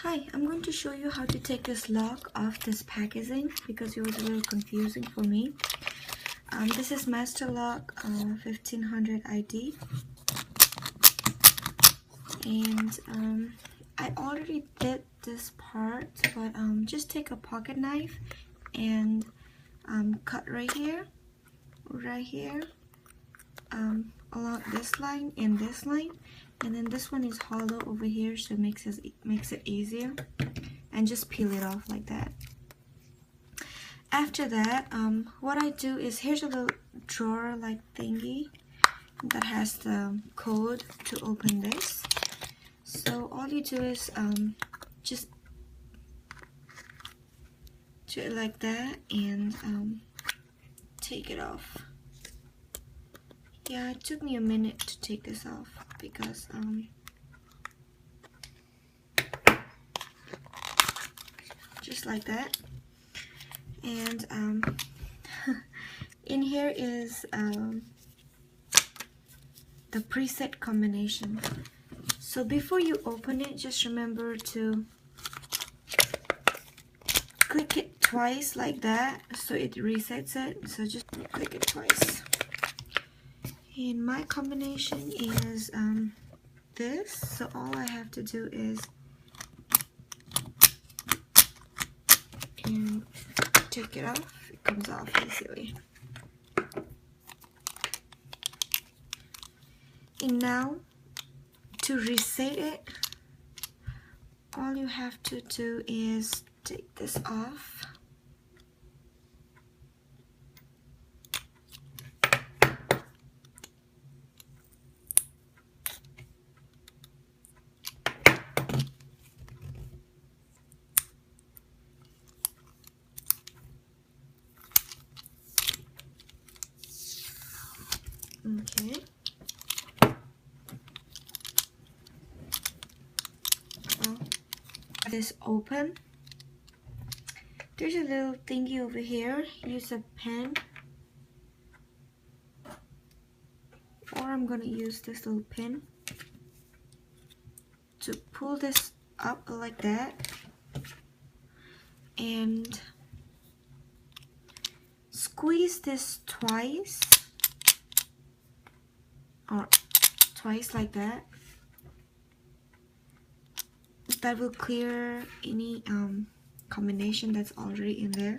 Hi, I'm going to show you how to take this lock off this packaging because it was a little confusing for me. This is Master Lock 1500 ID, and I already did this part, but just take a pocket knife and cut right here, along this line and this line, and then this one is hollow over here, so it makes it easier, and just peel it off like that. After that, what I do is, here's a little drawer like thingy that has the code to open this. So all you do is just do it like that and take it off. Yeah, it took me a minute to take this off because just like that. And in here is the preset combination. So before you open it, just remember to click it twice like that so it resets it. So just click it twice. And my combination is this, so all I have to do is take it off. It comes off easily. And now to reset it, all you have to do is take this off. Okay. This open. There's a little thingy over here. Use a pen, or I'm gonna use this little pin to pull this up like that and squeeze this twice, or twice like that. That will clear any combination that's already in there.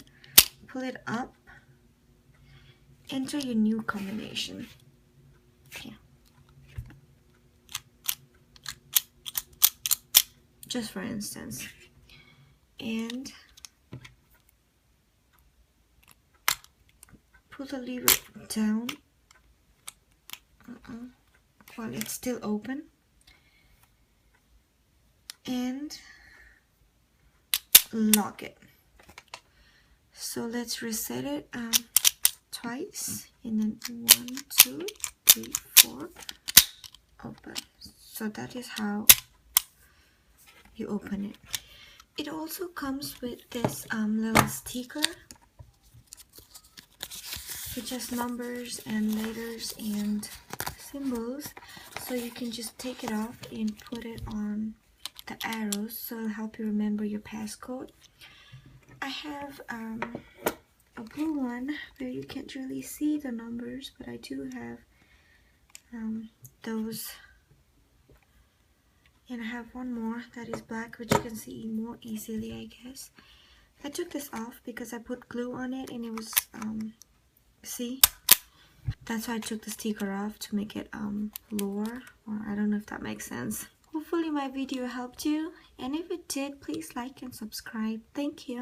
Pull it up, enter your new combination. Okay. Just for instance, and pull the lever down while it's still open, and lock it. So let's reset it twice, and then 1, 2, 3, 4, open. So that is how you open it. It also comes with this little sticker with just numbers and letters and symbols, so you can just take it off and put it on the arrows, so it'll help you remember your passcode. I have a blue one where you can't really see the numbers, but I do have those, and I have one more that is black, which you can see more easily, I guess. I took this off because I put glue on it and it was see, that's why I took the sticker off, to make it lower, or I don't know if that makes sense. Hopefully my video helped you, and if it did, please like and subscribe. Thank you.